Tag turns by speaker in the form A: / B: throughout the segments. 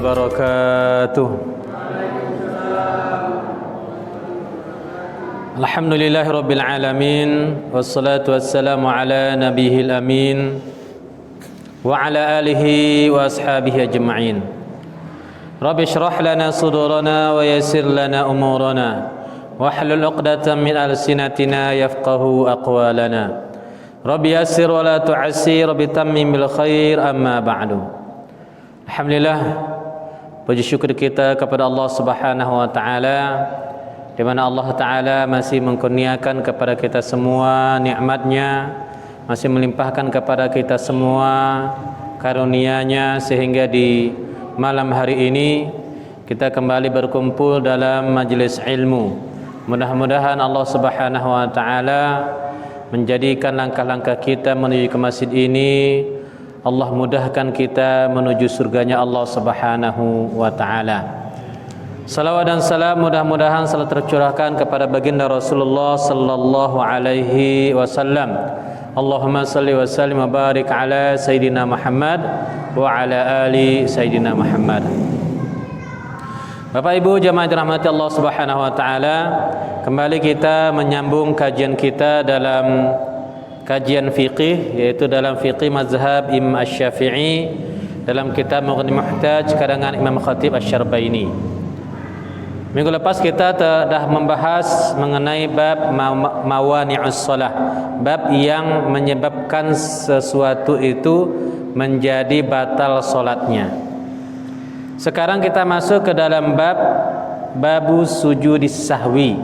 A: wabarakatuh. Alhamdulillahirabbil alamin wassalatu wassalamu ala nabiyil amin wa ala alihi wa ashabihi ajma'in. Rabbi shrah lana sudurana wa yassir lana umurana wahlul 'uqdatam min alsinatina yafqahu aqwalana. Rabbi yassir wa la tu'assir bitammim bil khair amma ba'du. Alhamdulillah, puji syukur kita kepada Allah Subhanahu wa taala, di mana Allah taala masih mengkurniakan kepada kita semua nikmat-Nya, masih melimpahkan kepada kita semua karunia-Nya, sehingga di malam hari ini kita kembali berkumpul dalam majelis ilmu. Mudah-mudahan Allah Subhanahu wa taala menjadikan langkah-langkah kita menuju ke masjid ini, Allah mudahkan kita menuju surganya Allah Subhanahu wa taala. Salawat dan salam mudah-mudahan selalu tercurahkan kepada baginda Rasulullah sallallahu alaihi wasallam. Allahumma salli wa sallim wa barik ala Sayyidina Muhammad wa ala ali Sayyidina Muhammad. Bapak Ibu jamaah dirahmati Allah Subhanahu wa taala, kembali kita menyambung kajian kita dalam kajian fiqih, yaitu dalam fiqih mazhab Imam Asy-Syafi'i dalam kitab Mughni Muhtaj karangan Imam Khatib Asy-Syarbaini. Minggu lepas kita telah membahas mengenai bab mawani'us shalah, bab yang menyebabkan sesuatu itu menjadi batal salatnya. Sekarang kita masuk ke dalam babu sujudis sahwi,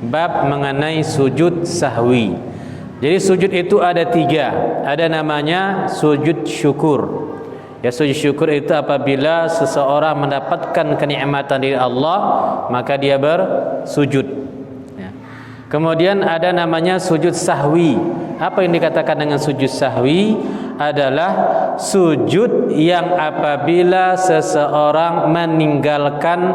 A: bab mengenai sujud sahwi. Jadi sujud itu ada 3. Ada namanya sujud syukur. Ya, sujud syukur itu apabila seseorang mendapatkan kenikmatan dari Allah, maka dia bersujud. Ya. Kemudian ada namanya sujud sahwi. Apa yang dikatakan dengan sujud sahwi? Adalah sujud yang apabila seseorang meninggalkan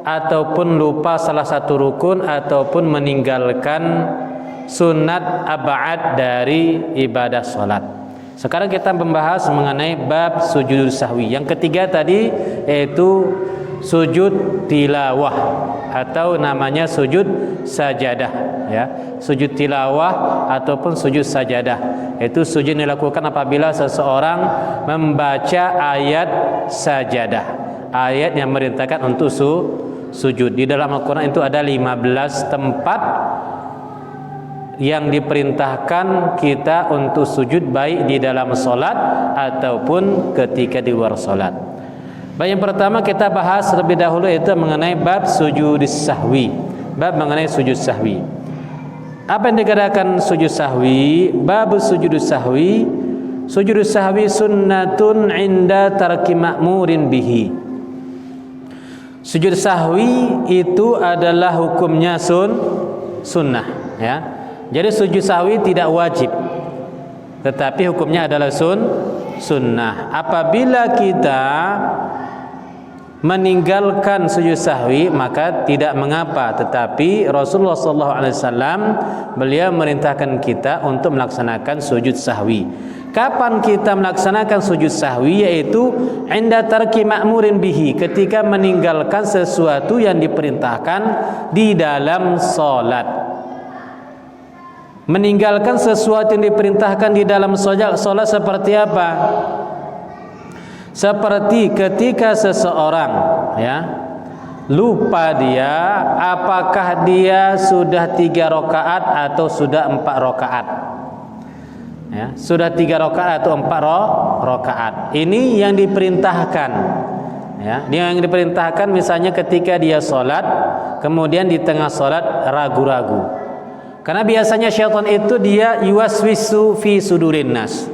A: ataupun lupa salah satu rukun ataupun meninggalkan sunat ab'ad dari ibadah salat. Sekarang kita membahas mengenai bab sujud sahwi. Yang ketiga tadi yaitu sujud tilawah atau namanya sujud sajadah, ya. Sujud tilawah ataupun sujud sajadah, itu sujud dilakukan apabila seseorang membaca ayat sajadah, ayat yang memerintahkan untuk sujud. Di dalam Al-Quran itu ada 15 tempat yang diperintahkan kita untuk sujud, baik di dalam solat ataupun ketika di luar solat. Baik, yang pertama kita bahas lebih dahulu itu mengenai bab sujudis sahwi, bab mengenai sujud sahwi. Apa yang dikatakan sujud sahwi? Bab sujudus sahwi. Sujudus sahwi sunnatun inda tarki ma'murin bihi. Sujud sahwi itu adalah hukumnya sunnah, ya. Jadi sujud sahwi tidak wajib, tetapi hukumnya adalah sunnah. Apabila kita meninggalkan sujud sahwi maka tidak mengapa, tetapi Rasulullah SAW beliau merintahkan kita untuk melaksanakan sujud sahwi. Kapan kita melaksanakan sujud sahwi? Yaitu inda tarki ma'murin bihi, ketika meninggalkan sesuatu yang diperintahkan di dalam salat. Meninggalkan sesuatu yang diperintahkan di dalam salat seperti apa? Seperti ketika seseorang, ya, lupa dia apakah dia sudah 3 rakaat atau sudah 4 rakaat. Ya, sudah 3 rakaat atau 4 rakaat. Ini yang diperintahkan. Ya, dia yang diperintahkan misalnya ketika dia sholat, kemudian di tengah sholat ragu-ragu. Karena biasanya syaitan itu dia yuwaswisu fi sudurin nas,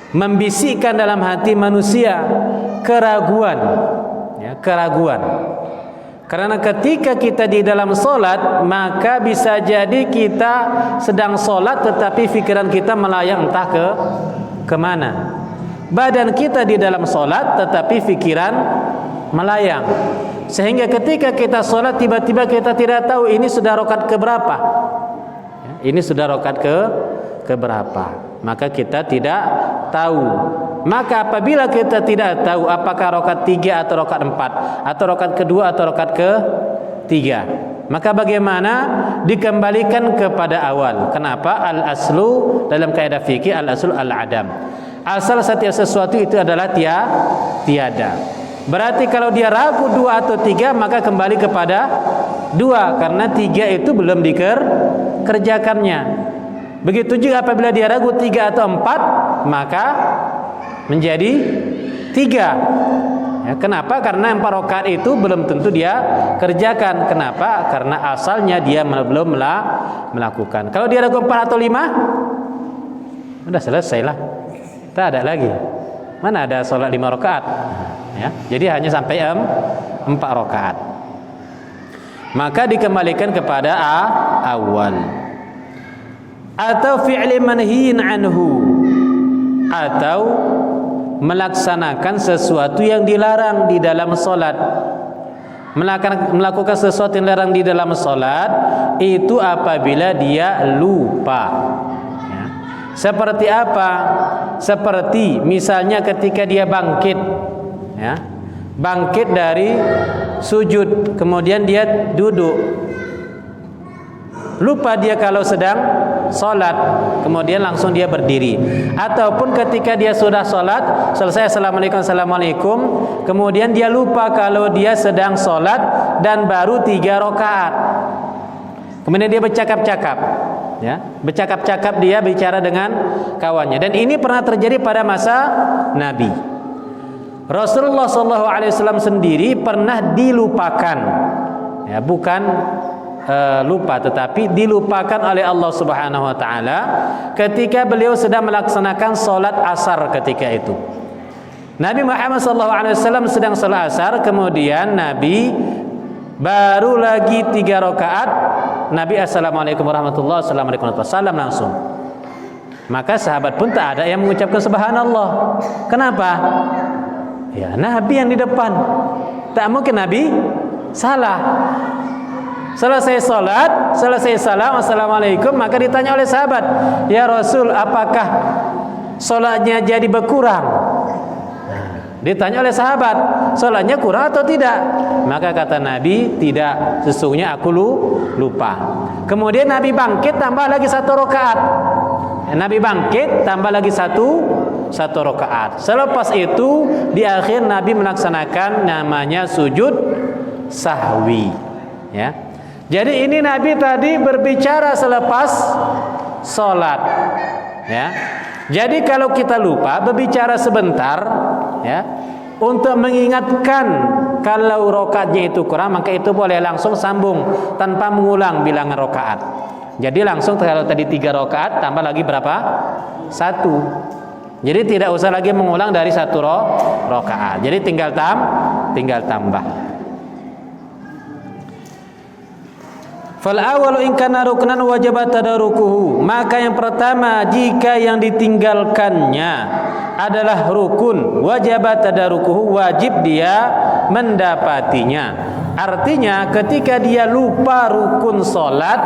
A: membisikkan dalam hati manusia keraguan, ya, keraguan. Karena ketika kita di dalam solat, maka bisa jadi kita sedang solat tetapi pikiran kita melayang entah kemana. Badan kita di dalam solat tetapi pikiran melayang. Sehingga ketika kita solat tiba-tiba kita tidak tahu ini sudah rakaat keberapa, ya, ini sudah rakaat keberapa. Maka kita tidak tahu Maka apabila kita tidak tahu apakah rakaat 3 atau rakaat 4 atau rakaat kedua atau rakaat ketiga, maka bagaimana? Dikembalikan kepada awal. Kenapa? Al-aslu dalam kaidah fikih, al-aslu al-adam. Asal setiap sesuatu itu adalah tiada. Berarti kalau dia ragu 2 atau 3, maka kembali kepada 2, karena 3 itu belum dikerjakannya. Begitu juga apabila dia ragu 3 atau 4, maka menjadi 3. Ya, kenapa? Karena 4 rakaat itu belum tentu dia kerjakan. Kenapa? Karena asalnya dia belum melakukan. Kalau dia ragu 4 atau 5, sudah selesailah. Tak ada lagi. Mana ada sholat 5 rakaat? Ya, jadi hanya sampai 4 rakaat. Maka dikembalikan kepada awal. Atau fi'li manhiin anhu, atau melaksanakan sesuatu yang dilarang di dalam solat. Melakukan sesuatu yang dilarang di dalam solat itu apabila dia lupa. Ya. Seperti apa? Seperti misalnya ketika dia bangkit, ya, bangkit dari sujud, kemudian dia duduk. Lupa dia kalau sedang solat, kemudian langsung dia berdiri. Ataupun ketika dia sudah solat, selesai assalamualaikum, assalamualaikum, kemudian dia lupa kalau dia sedang solat dan baru 3 rakaat. Kemudian dia bercakap-cakap, ya, bercakap-cakap, dia bicara dengan kawannya. Dan ini pernah terjadi pada masa Nabi. Rasulullah SAW sendiri pernah dilupakan, ya, bukan lupa, tetapi dilupakan oleh Allah Subhanahu wa taala ketika beliau sedang melaksanakan salat asar ketika itu. Nabi Muhammad SAW sedang salat asar, kemudian Nabi baru lagi 3 rakaat, Nabi assalamualaikum warahmatullahi wabarakatuh langsung. Maka sahabat pun tak ada yang mengucapkan subhanallah. Kenapa? Ya, Nabi yang di depan. Tak mungkin Nabi salah. Selesai salat, selesai salam, assalamualaikum, maka ditanya oleh sahabat, ya Rasul, apakah salatnya jadi berkurang? Ditanya oleh sahabat, salatnya kurang atau tidak? Maka kata Nabi, tidak, sesungguhnya aku lupa. Kemudian Nabi bangkit, tambah lagi 1 rakaat. Nabi bangkit, tambah lagi satu rakaat. Selepas itu, di akhir Nabi melaksanakan namanya sujud sahwi. Ya. Jadi ini Nabi tadi berbicara selepas sholat, ya. Jadi kalau kita lupa berbicara sebentar, ya, untuk mengingatkan kalau rakaatnya itu kurang, maka itu boleh langsung sambung tanpa mengulang bilangan rakaat. Jadi langsung kalau tadi 3 rakaat tambah lagi berapa? 1. Jadi tidak usah lagi mengulang dari 1 rakaat. Jadi tinggal tambah. Fal awalu in kana ruknan wajib tadarukuhu. Maka yang pertama, jika yang ditinggalkannya adalah rukun, wajib tadarukuhu, wajib dia mendapatinya. Artinya ketika dia lupa rukun salat,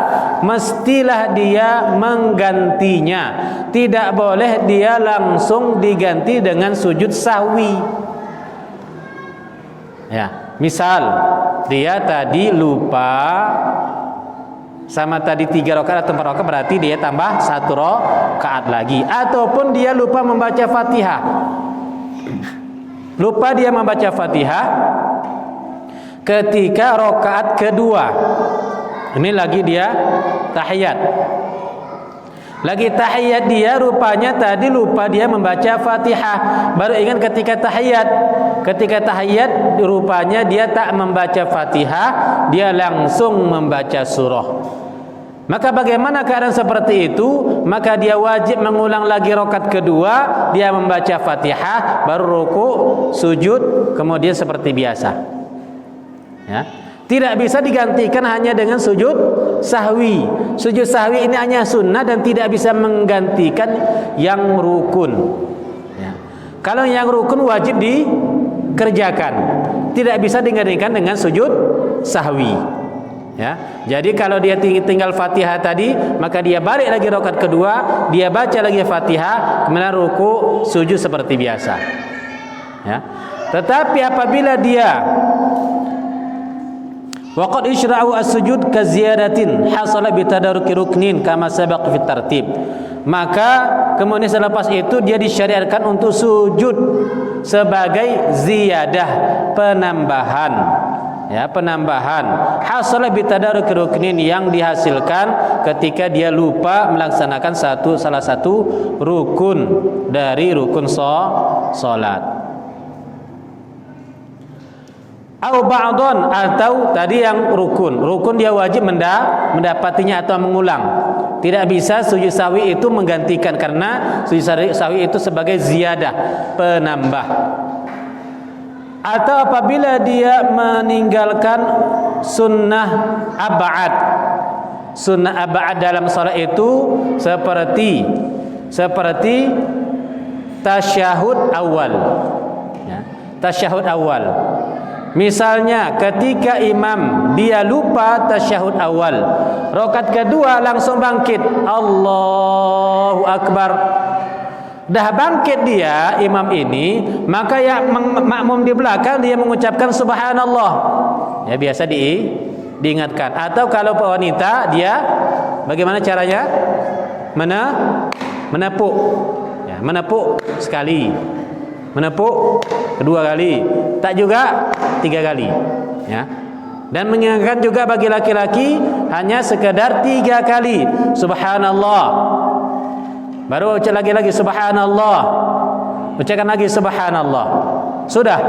A: mestilah dia menggantinya. Tidak boleh dia langsung diganti dengan sujud sahwi. Ya, misal dia tadi lupa sama tadi 3 rakaat atau 4 rakaat, berarti dia tambah 1 rakaat lagi. Ataupun dia lupa membaca Fatihah. Lupa dia membaca Fatihah ketika rakaat kedua. Ini lagi dia tahiyat. Lagi tahiyat dia, rupanya tadi lupa dia membaca Fatihah. Baru ingat ketika tahiyat. Ketika tahiyat rupanya dia tak membaca Fatihah, dia langsung membaca surah. Maka bagaimana keadaan seperti itu? Maka dia wajib mengulang lagi rakaat kedua, dia membaca Fatihah, baru ruku, sujud, kemudian seperti biasa. Ya. Tidak bisa digantikan hanya dengan sujud sahwi. Sujud sahwi ini hanya sunnah dan tidak bisa menggantikan yang rukun. Ya. Kalau yang rukun wajib dikerjakan, tidak bisa digantikan dengan sujud sahwi. Ya, jadi kalau dia tinggal Fatihah tadi, maka dia balik lagi rakaat kedua, dia baca lagi Fatihah, kemudian ruku, sujud seperti biasa. Ya. Tetapi apabila dia waqad isyra'u as-sujud ka ziyadatin hasala bi tadaruki ruknin kama sabaq fi tartib, maka kemudian selepas itu dia disyariatkan untuk sujud sebagai ziyadah, penambahan. Ya, penambahan hasala bi tadaruki ruknin, yang dihasilkan ketika dia lupa melaksanakan salah satu rukun dari rukun salat. Au ba'don, atau tadi yang rukun dia wajib mendapatinya atau mengulang. Tidak bisa sujud sahwi itu menggantikan, karena sujud sahwi itu sebagai ziyadah, penambah. Atau apabila dia meninggalkan sunnah ab'ad. Sunnah ab'ad dalam salat itu seperti tasyahud awal. Ya, tasyahud awal. Misalnya ketika imam dia lupa tasyahud awal, rakaat kedua langsung bangkit, Allahu Akbar. Dah bangkit dia imam ini, maka yang makmum di belakang dia mengucapkan subhanallah. Ya, biasa diingatkan. Atau kalau wanita, dia bagaimana caranya? Menepuk. Ya, menepuk sekali, menepuk kedua kali, tak juga 3 kali. Ya. Dan mengingatkan juga bagi laki-laki hanya sekedar 3 kali subhanallah. Baru ucap lagi subhanallah. Ucapkan lagi subhanallah. Sudah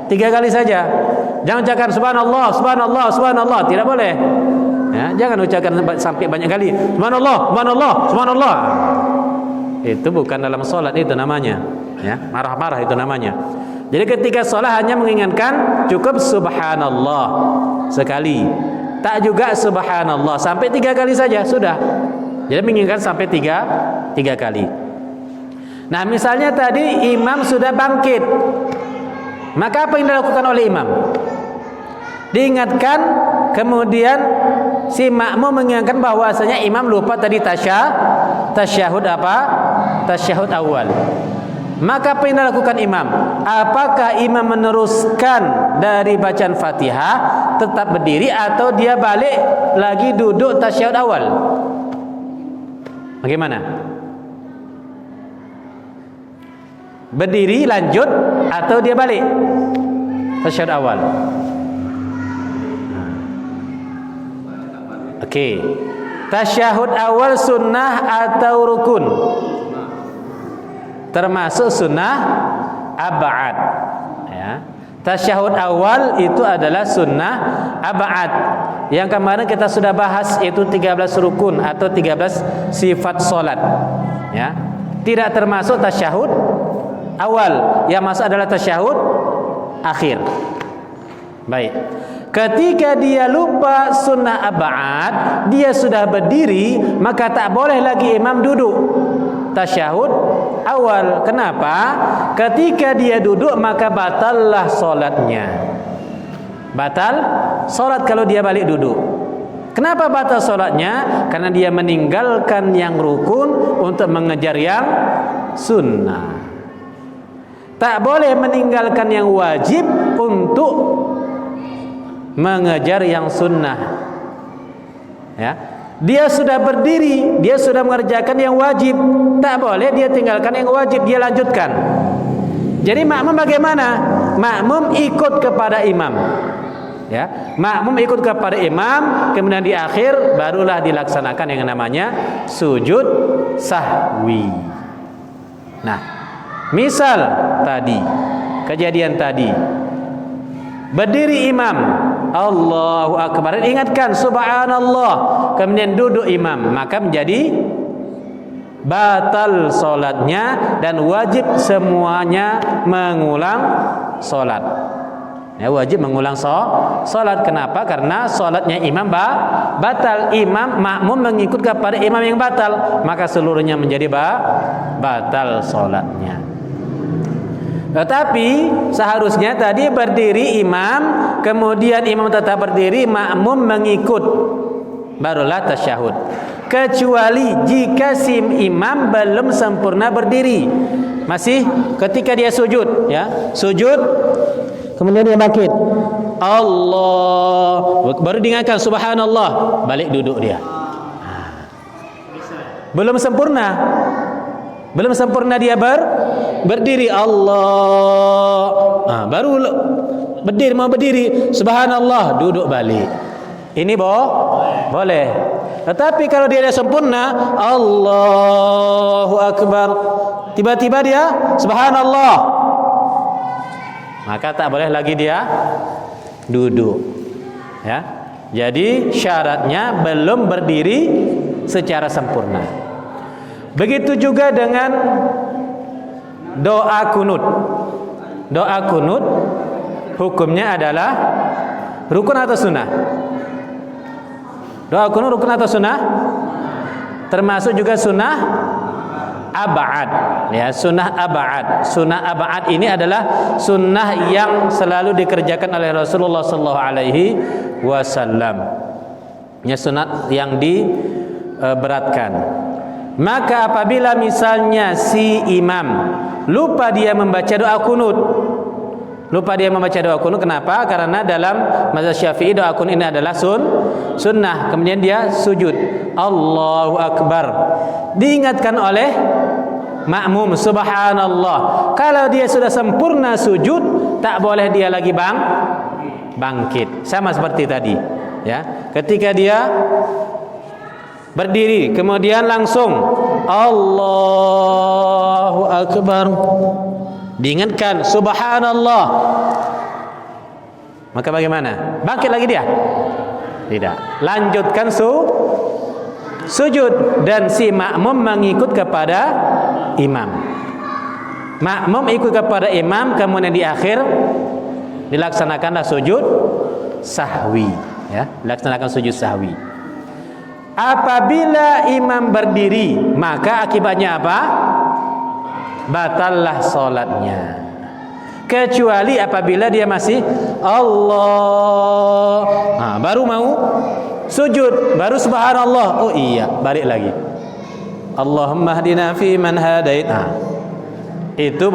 A: 3 kali saja. Jangan ucapkan subhanallah, subhanallah, subhanallah. Tidak boleh. Ya, jangan ucapkan sampai banyak kali. Subhanallah, subhanallah, subhanallah. Itu bukan dalam salat itu namanya. Ya, marah-marah itu namanya. Jadi ketika salat hanya mengingatkan cukup subhanallah sekali. Tak juga subhanallah sampai 3 kali saja sudah. Jadi mengingatkan sampai 3 kali. Nah, misalnya tadi imam sudah bangkit, maka apa yang dilakukan oleh imam? Diingatkan, kemudian si makmum mengingatkan bahwasanya imam lupa tadi tasyahud apa? Tasyahud awal. Maka apa yang dilakukan imam? Apakah imam meneruskan dari bacaan Fatihah tetap berdiri, atau dia balik lagi duduk tasyahud awal? Bagaimana? Berdiri lanjut atau dia balik tasyahud awal? Okey. Tasyahud awal sunnah atau rukun? Termasuk sunnah ab'ad. Ya. Tasyahud awal itu adalah sunnah ab'ad. Yang kemarin kita sudah bahas, itu 13 rukun atau 13 sifat solat. Ya. Tidak termasuk tasyahud awal. Yang masuk adalah tasyahud akhir. Baik. Ketika dia lupa sunnah ab'ad, dia sudah berdiri, maka tak boleh lagi imam duduk tasyahud awal. Kenapa? Ketika dia duduk maka batallah solatnya. Batal solat kalau dia balik duduk. Kenapa batal solatnya? Karena dia meninggalkan yang rukun untuk mengejar yang sunnah. Tak boleh meninggalkan yang wajib untuk mengejar yang sunnah. Ya. Dia sudah berdiri, dia sudah mengerjakan yang wajib, tak boleh dia tinggalkan yang wajib, dia lanjutkan. Jadi makmum bagaimana? Makmum ikut kepada imam. Ya, makmum ikut kepada imam, kemudian di akhir barulah dilaksanakan yang namanya sujud sahwi. Nah, misal tadi, kejadian tadi, berdiri imam, Allahu Akbar, ingatkan subhanallah, kemudian duduk imam, maka menjadi batal solatnya dan wajib semuanya mengulang solat. Ya, wajib mengulang solat. Kenapa? Karena solatnya imam batal. Imam makmum mengikut kepada imam yang batal, maka seluruhnya menjadi batal solatnya. Tetapi seharusnya tadi berdiri imam, kemudian imam tetap berdiri, makmum mengikut, barulah tasyahud. Kecuali jika si imam belum sempurna berdiri, masih ketika dia sujud, ya, sujud, kemudian dia bangkit, Allah, baru diingatkan subhanallah, balik duduk dia. Belum sempurna. Belum sempurna dia berdiri, Allah. Baru berdiri, mau berdiri, subhanallah, duduk balik. Ini boleh. Tetapi kalau dia dah sempurna, Allahu Akbar, tiba-tiba dia subhanallah, maka tak boleh lagi dia duduk. Ya. Jadi syaratnya belum berdiri secara sempurna. Begitu juga dengan doa kunut. Doa kunut hukumnya adalah rukun atau sunnah? Doa kunut rukun atau sunnah? Termasuk juga sunnah ab'ad, ya, sunnah ab'ad. Sunnah ab'ad ini adalah sunnah yang selalu dikerjakan oleh Rasulullah sallallahu alaihi wasallam. Ya, sunat yang diberatkan. Maka apabila misalnya si imam lupa dia membaca doa kunut, kenapa? Karena dalam mazhab Syafi'i doa kunut ini adalah sunnah. Kemudian dia sujud, Allahu Akbar, diingatkan oleh makmum subhanallah. Kalau dia sudah sempurna sujud, tak boleh dia lagi bangkit. Sama seperti tadi, ya. Ketika dia berdiri, kemudian langsung Allahu Akbar, diingatkan subhanallah, maka bagaimana? Bangkit lagi dia? Tidak. Lanjutkan sujud, dan si makmum mengikut kepada imam. Makmum ikut kepada imam, kemudian di akhir dilaksanakanlah sujud sahwi, ya, dilaksanakan sujud sahwi. Apabila imam berdiri, maka akibatnya apa? Batallah salatnya. Kecuali apabila dia masih Allah, baru mau sujud, baru subhanallah, oh iya, balik lagi, Allahumma hdina fi man hadait. Itu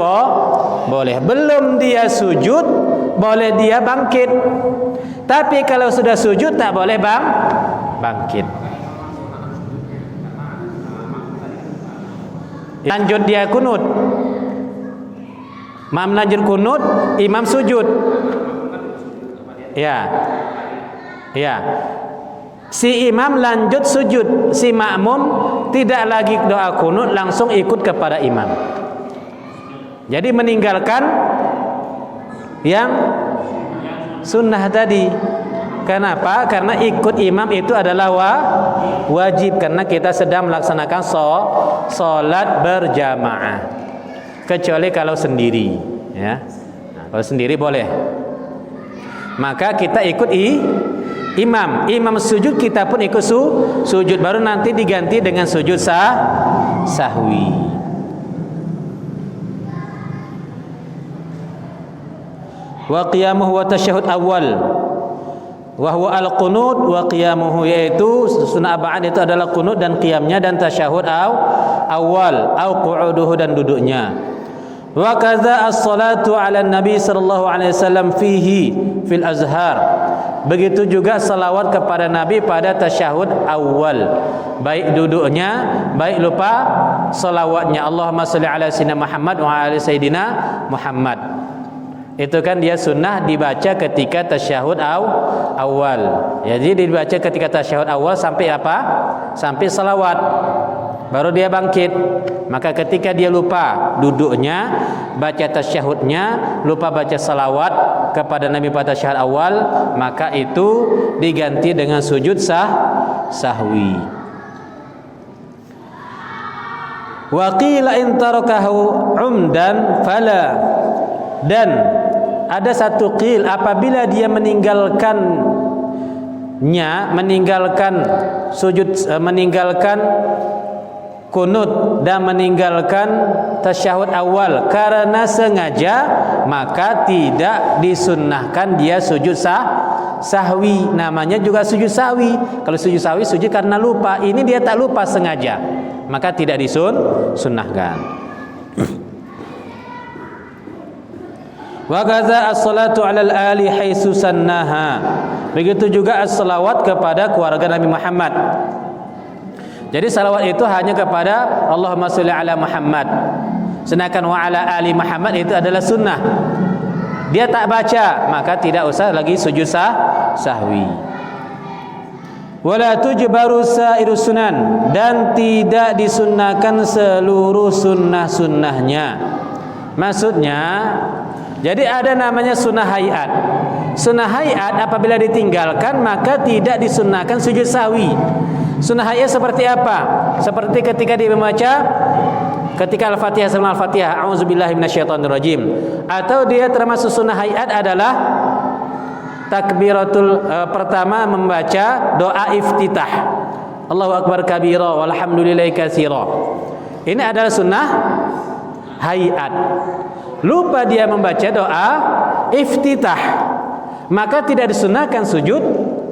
A: boleh. Belum dia sujud, boleh dia bangkit. Tapi kalau sudah sujud, tak boleh bangkit. Lanjut dia kunut. Makmum lanjut kunut, imam sujud. Ya. Si imam lanjut sujud, si makmum tidak lagi doa kunut, langsung ikut kepada imam. Jadi meninggalkan yang sunnah tadi. Kenapa? Karena ikut imam itu adalah wajib, karena kita sedang melaksanakan sholat berjamaah. Kecuali kalau sendiri, ya. Kalau sendiri boleh. Maka kita ikut imam sujud, kita pun ikut sujud, baru nanti diganti dengan sujud sahwi. Wa qiyamuhu wa tasyahud awal, wa huwa al-qunut wa qiyamuhu, yaitu sunnah ab'ad itu adalah qunut dan qiyamnya, dan tasyahud awal au qu'uduhu, dan duduknya. Wa kadza as-salatu 'ala nabi sallallahu alaihi wasallam fihi fil azhar. Begitu juga salawat kepada nabi pada tasyahud awal, baik duduknya, baik lupa salawatnya, Allahumma shalli ala sayyidina Muhammad wa ala sayyidina Muhammad. Itu kan dia sunnah dibaca ketika tasyahud awal. Jadi dibaca ketika tasyahud awal sampai apa? Sampai salawat, baru dia bangkit. Maka ketika dia lupa duduknya, baca tasyahudnya, lupa baca salawat kepada Nabi pada tasyahud awal, maka itu diganti dengan sujud sahwi. Wa qila in tarakahu umdan fala, dan ada satu qil, apabila dia meninggalkan kunut dan meninggalkan tasyahud awal karena sengaja, maka tidak disunnahkan dia sujud sahwi. Namanya juga sujud sahwi. Kalau sujud sahwi sujud karena lupa, ini dia tak lupa sengaja, maka tidak disunnahkan. Wa kadza as-salatu 'alal ali haitsu sannaha. Begitu juga as-salawat kepada keluarga Nabi Muhammad. Jadi salawat itu hanya kepada Allahumma sholli ala Muhammad. Sedangkan wa ala ali Muhammad itu adalah sunnah. Dia tak baca, maka tidak usah lagi sujud sahwi. Wala tujbaru sairus sunan, dan tidak disunnahkan seluruh sunnah-sunnahnya. Maksudnya, jadi ada namanya sunnah hayat. Sunnah hayat apabila ditinggalkan maka tidak disunnahkan sujud sahwi. Sunnah hayat seperti apa? Seperti ketika dia membaca ketika Al-Fatihah sama Al-Fatihah, a'udzubillahi minasyaitonirrajim. Atau dia termasuk sunnah hayat adalah takbiratul pertama membaca doa iftitah. Allahu akbar kabira walhamdulillahi katsira. Ini adalah sunnah hayat. Lupa dia membaca doa iftitah, maka tidak disunnahkan sujud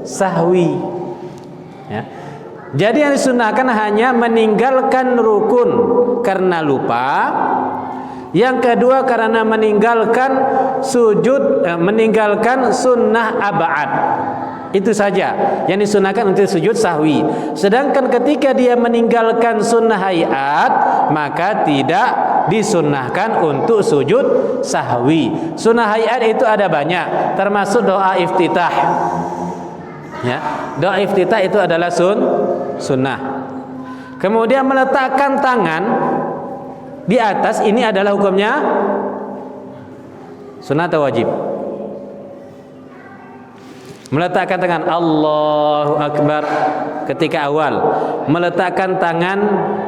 A: sahwi. Ya. Jadi yang disunnahkan hanya meninggalkan rukun karena lupa. Yang kedua karena meninggalkan meninggalkan sunnah ab'ad. Itu saja yang disunahkan untuk sujud sahwi. Sedangkan ketika dia meninggalkan sunnah hayat, maka tidak disunnahkan untuk sujud sahwi. Sunnah hayat itu ada banyak, termasuk doa iftitah. Ya, doa iftitah itu adalah sunnah. Kemudian meletakkan tangan di atas, ini adalah hukumnya sunnah atau wajib? Meletakkan tangan Allahu Akbar ketika awal, meletakkan tangan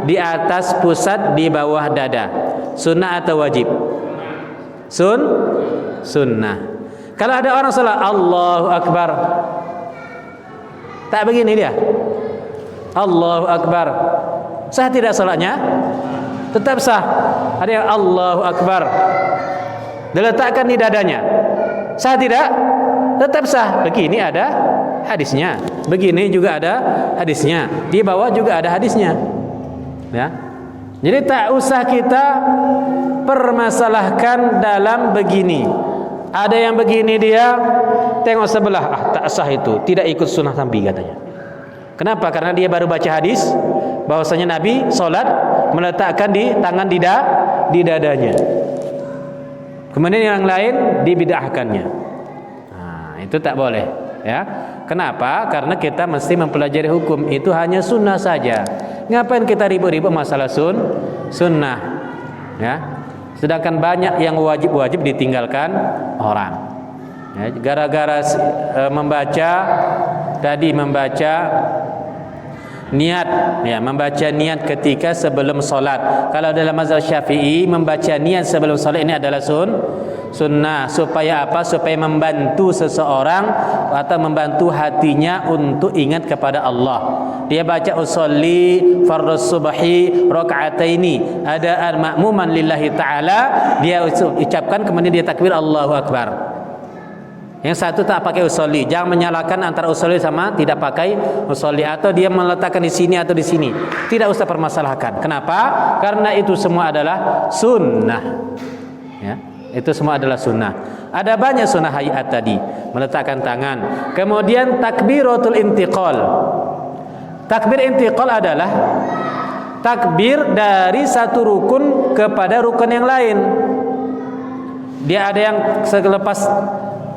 A: di atas pusat di bawah dada, sunnah atau wajib? Sunnah. Kalau ada orang salat Allahu Akbar, tak begini dia, Allahu Akbar, sah tidak salatnya? Tetap sah. Ada yang Allahu Akbar diletakkan di dadanya, sah tidak? Tetap sah. Begini ada hadisnya, begini juga ada hadisnya, di bawah juga ada hadisnya. Ya. Jadi tak usah kita permasalahkan dalam begini. Ada yang begini dia tengok sebelah, tak sah itu, tidak ikut sunnah Nabi katanya. Kenapa? Karena dia baru baca hadis bahwasanya Nabi sholat meletakkan di tangan di dadanya. Kemudian yang lain dibid'ahkannya. Itu tak boleh, ya. Kenapa? Karena kita mesti mempelajari hukum itu hanya sunnah saja. Ngapain kita ribut-ribut masalah sunnah, ya? Sedangkan banyak yang wajib ditinggalkan orang. Ya, gara-gara membaca niat, ya, membaca niat ketika sebelum solat. Kalau dalam mazhab Syafi'i membaca niat sebelum solat ini adalah sunnah. Supaya apa? Supaya membantu seseorang atau membantu hatinya untuk ingat kepada Allah. Dia baca usolli fardhus subhi raka'ataini adaan ma'muman lillahi ta'ala, dia ucapkan kemudian dia takbir Allahu Akbar. Yang satu tak pakai usolli, jangan menyalahkan antara usolli sama tidak pakai usolli, atau dia meletakkan di sini atau di sini. Tidak usah permasalahkan. Kenapa? Karena itu semua adalah sunnah. Ya, itu semua adalah sunnah. Ada banyak sunnah hayat tadi, meletakkan tangan. Kemudian takbiratul intiqal. Takbir intiqal adalah takbir dari satu rukun kepada rukun yang lain. Dia ada yang selepas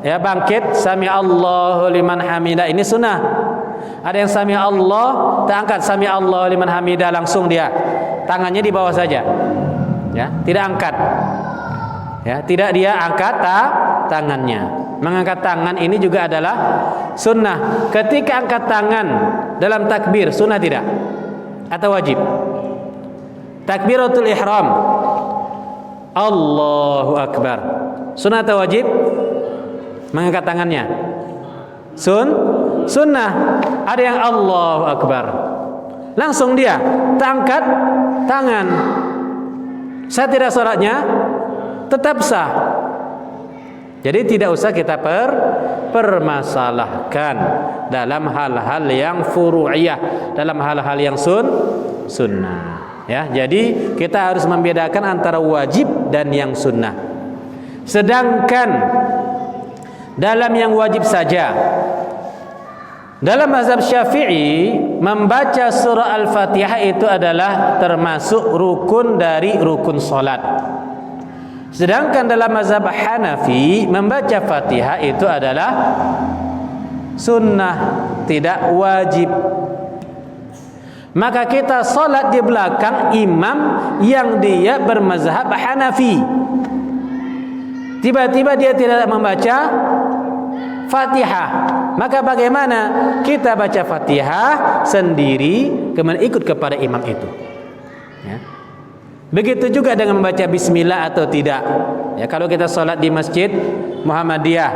A: ya bangkit sami Allahu liman hamidah, ini sunnah. Ada yang sami Allah tak angkat sami Allahu liman hamidah, langsung dia tangannya di bawah saja, ya, tidak angkat, ya, tidak dia angkat tangannya. Mengangkat tangan ini juga adalah sunnah. Ketika angkat tangan dalam takbir, sunnah tidak atau wajib? Takbiratul ihram Allahu Akbar, sunnah atau wajib? Mengangkat tangannya sunnah. Ada yang Allahu Akbar, langsung dia angkat tangan. Sah tidak salatnya? Tetap sah. Jadi tidak usah kita permasalahkan dalam hal-hal yang furu'iyah, dalam hal-hal yang sunnah. Ya, jadi kita harus membedakan antara wajib dan yang sunnah. Sedangkan dalam yang wajib saja, dalam mazhab Syafi'i, membaca surah Al-Fatihah itu adalah termasuk rukun dari rukun salat. Sedangkan dalam mazhab Hanafi, membaca Fatihah itu adalah sunnah, tidak wajib. Maka kita salat di belakang imam yang dia bermazhab Hanafi. Tiba-tiba dia tidak membaca Fatihah, maka bagaimana kita baca Fatihah sendiri kemudian ikut kepada imam itu, ya. Begitu juga dengan membaca bismillah atau tidak. Ya, kalau kita salat di Masjid Muhammadiyah,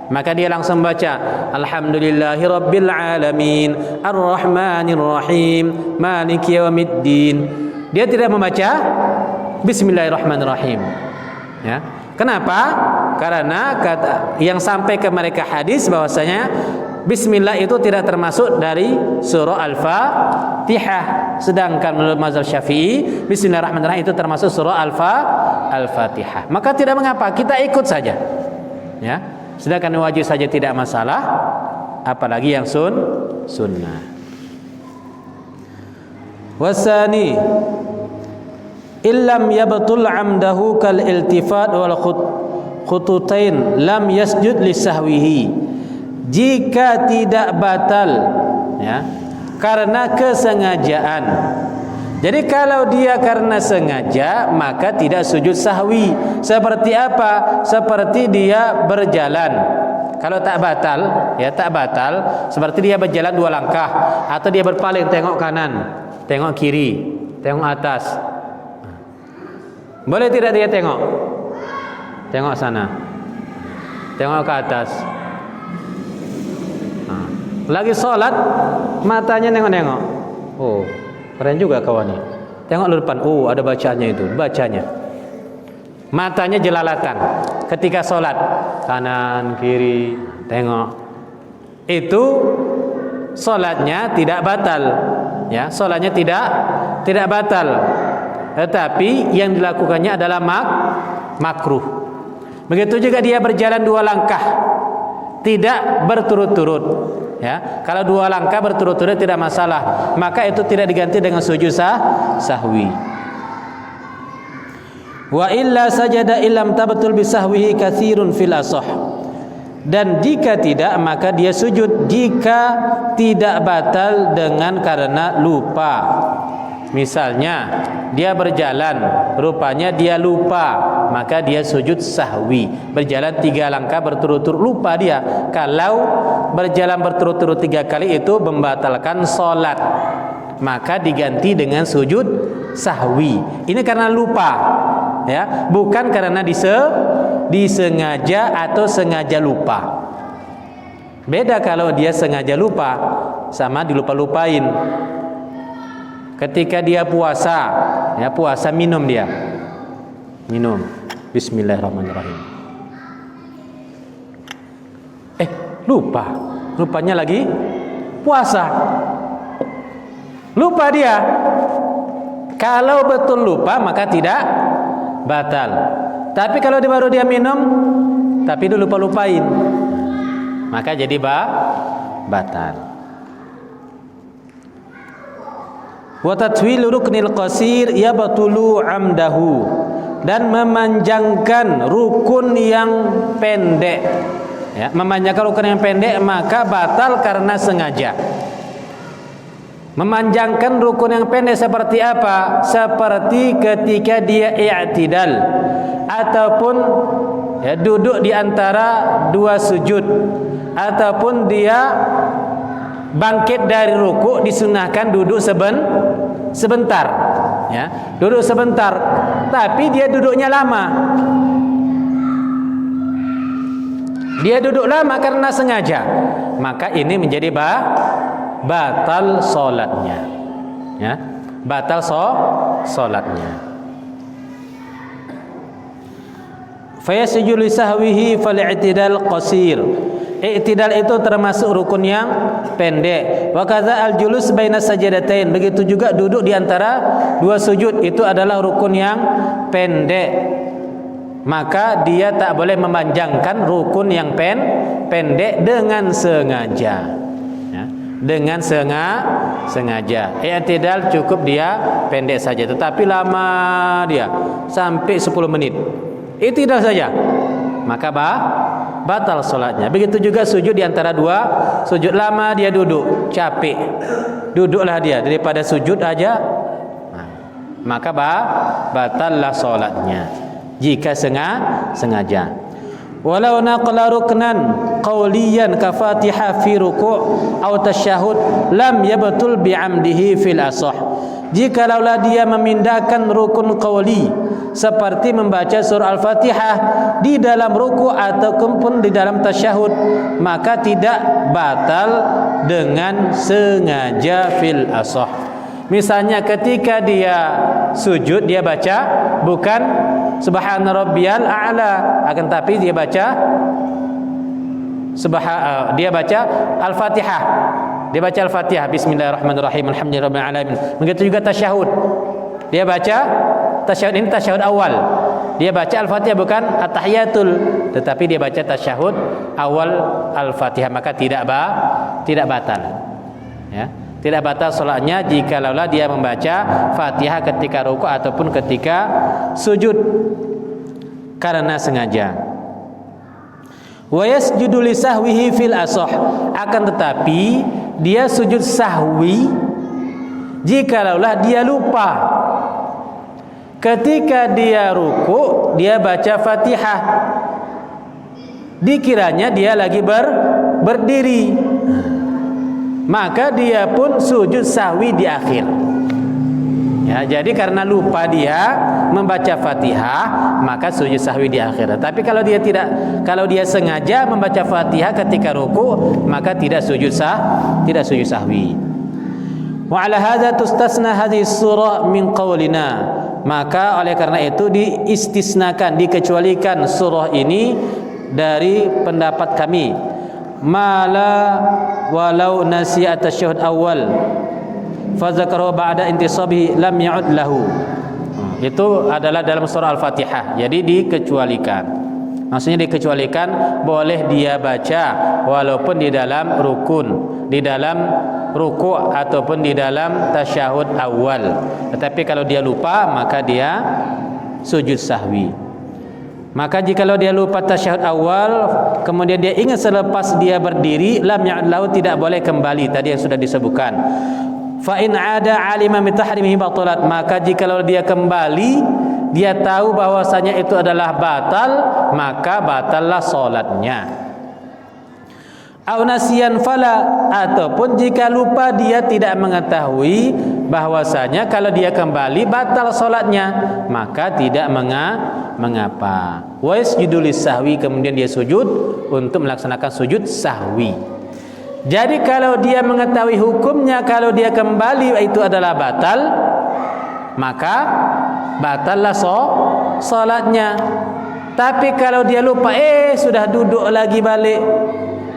A: maka dia langsung baca Alhamdulillahirabbil alamin arrahmanir rahim maliki yaumiddin. Dia tidak membaca bismillahirrahmanirrahim. Ya. Kenapa? Karena yang sampai ke mereka hadis bahwasanya bismillah itu tidak termasuk dari surah Al-Fatihah. Sedangkan menurut mazhab Syafi'i, bismillahirrahmanirrahim itu termasuk surah Al-Fatihah. Maka tidak mengapa, kita ikut saja. Ya. Sedangkan wajib saja tidak masalah, apalagi yang sunnah. Wasani illam yabtul amdahu kal iltifat wal khututain lam yasjud lisahwihi. Jika tidak batal, ya, karena kesengajaan. Jadi kalau dia karena sengaja, maka tidak sujud sahwi. Seperti apa? Seperti dia berjalan. Kalau tak batal, ya tak batal. Seperti dia berjalan 2 langkah, atau dia berpaling tengok kanan, tengok kiri, tengok atas. Boleh tidak dia tengok? Tengok sana, tengok ke atas. Lagi sholat, matanya nengok-nengok. Oh, keren juga kawan ini. Tengok ke depan. Oh, ada bacanya itu, bacanya. Matanya jelalatan ketika sholat, kanan kiri tengok. Itu sholatnya tidak batal, ya. Sholatnya tidak batal. Tetapi yang dilakukannya adalah makruh. Begitu juga dia berjalan 2 langkah, tidak berturut-turut. Ya, kalau 2 langkah berturut-turut tidak masalah, maka itu tidak diganti dengan sujud sahwi. Wa illa sajada illam tabtul bisahwihi katsirun fil ashah. Dan jika tidak, maka dia sujud jika tidak batal dengan karena lupa. Misalnya dia berjalan, rupanya dia lupa, maka dia sujud sahwi. Berjalan 3 langkah berturut-turut, lupa dia. Kalau berjalan berturut-turut 3 kali itu membatalkan sholat, maka diganti dengan sujud sahwi. Ini karena lupa, ya, bukan karena disengaja atau sengaja lupa. Beda kalau dia sengaja lupa sama dilupa-lupain. Ketika dia puasa, ya puasa minum dia. Minum. Bismillahirrahmanirrahim. Lupa. Lupanya lagi puasa. Lupa dia. Kalau betul lupa maka tidak batal. Tapi kalau baru dia minum tapi dia lupa-lupain, maka jadi batal. Wa tatwilu ruknil qasir yabtulu amdahu, dan memanjangkan rukun yang pendek, ya, memanjangkan rukun yang pendek maka batal karena sengaja. Memanjangkan rukun yang pendek seperti apa? Seperti ketika dia i'tidal ataupun, ya, duduk di antara 2 sujud, ataupun dia bangkit dari ruku, disunahkan duduk sebentar, ya, duduk sebentar, tapi dia duduknya lama. Dia duduk lama karena sengaja, maka ini menjadi batal sholatnya. ya, batal salatnya. Fayasjudu li sahwihi fal i'tidal qasir. I'tidal itu termasuk rukun yang pendek. Wa kadza al julus baina sajadatain. Begitu juga duduk di antara dua sujud, itu adalah rukun yang pendek. Maka dia tak boleh memanjangkan rukun yang pendek dengan sengaja. Ya, dengan sengaja. I'tidal cukup dia pendek saja, tetapi lama dia sampai 10 menit. I'tidal saja, maka batal salatnya. Begitu juga sujud di antara dua sujud, lama dia duduk, capek, duduklah dia daripada sujud aja, maka batallah salatnya jika sengaja. Walau naqla ruknan qawliyan ka Fatihah fi ruku' atau tasyahud lam yabtul bi'amdihi fil asah. Jikalaulah dia memindahkan rukun qauli seperti membaca surah Al-Fatihah di dalam ruku' ataupun di dalam tasyahud, maka tidak batal dengan sengaja fil asah. Misalnya ketika dia sujud, dia baca bukan subhana rabbiyal a'la, akan tapi dia baca Al-Fatihah. Dia baca Al-Fatihah, bismillahirrahmanirrahim, alhamdulillahirabbil alamin. Begitu juga tasyahud. Dia baca tasyahud, ini tasyahud awal. Dia baca Al-Fatihah bukan at-tahiyatul, tetapi dia baca tasyahud awal Al-Fatihah, maka tidak batal. Ya. Tidak batal salatnya jikalaulah dia membaca Fatihah ketika rukuk ataupun ketika sujud karena sengaja. Wa yasjudu li sahwihi fil asah. Akan tetapi dia sujud sahwi jikalaulah dia lupa. Ketika dia rukuk, dia baca Fatihah, dikiranya dia lagi berdiri, maka dia pun sujud sahwi di akhir. Ya, jadi karena lupa dia membaca Fatihah, maka sujud sahwi di akhir. Tapi kalau dia sengaja membaca Fatihah ketika ruku, maka tidak sujud sahwi. Wa ala hadza tustasna hadhihi surah min qaulina. Maka oleh karena itu diistisnakan, dikecualikan surah ini dari pendapat kami. Mala walau nasiya tasyahud awal fa zakarahu ba'da intisabihi lam ya'ud lahu. Itu adalah dalam surah Al-Fatihah. Jadi dikecualikan. Maksudnya dikecualikan boleh dia baca walaupun di dalam rukun, di dalam ruku' ataupun di dalam tasyahud awal. Tetapi kalau dia lupa, maka dia sujud sahwi. Maka jikalau dia lupa tasyahud awal, kemudian dia ingat selepas dia berdiri, lam ya'ud lahu, tidak boleh kembali. Tadi yang sudah disebutkan. Fa in 'ada 'alima bi tahrimihi batalat. Maka jikalau dia kembali, dia tahu bahwasanya itu adalah batal, maka batallah salatnya. Au nasiyan fala, ataupun jika lupa dia tidak mengetahui bahwasanya kalau dia kembali batal salatnya, maka tidak mengapa. Wa yasjudu lis-sahwi, kemudian dia sujud untuk melaksanakan sujud sahwi. Jadi kalau dia mengetahui hukumnya, kalau dia kembali itu adalah batal, maka batallah salatnya. Tapi kalau dia lupa, sudah duduk lagi balik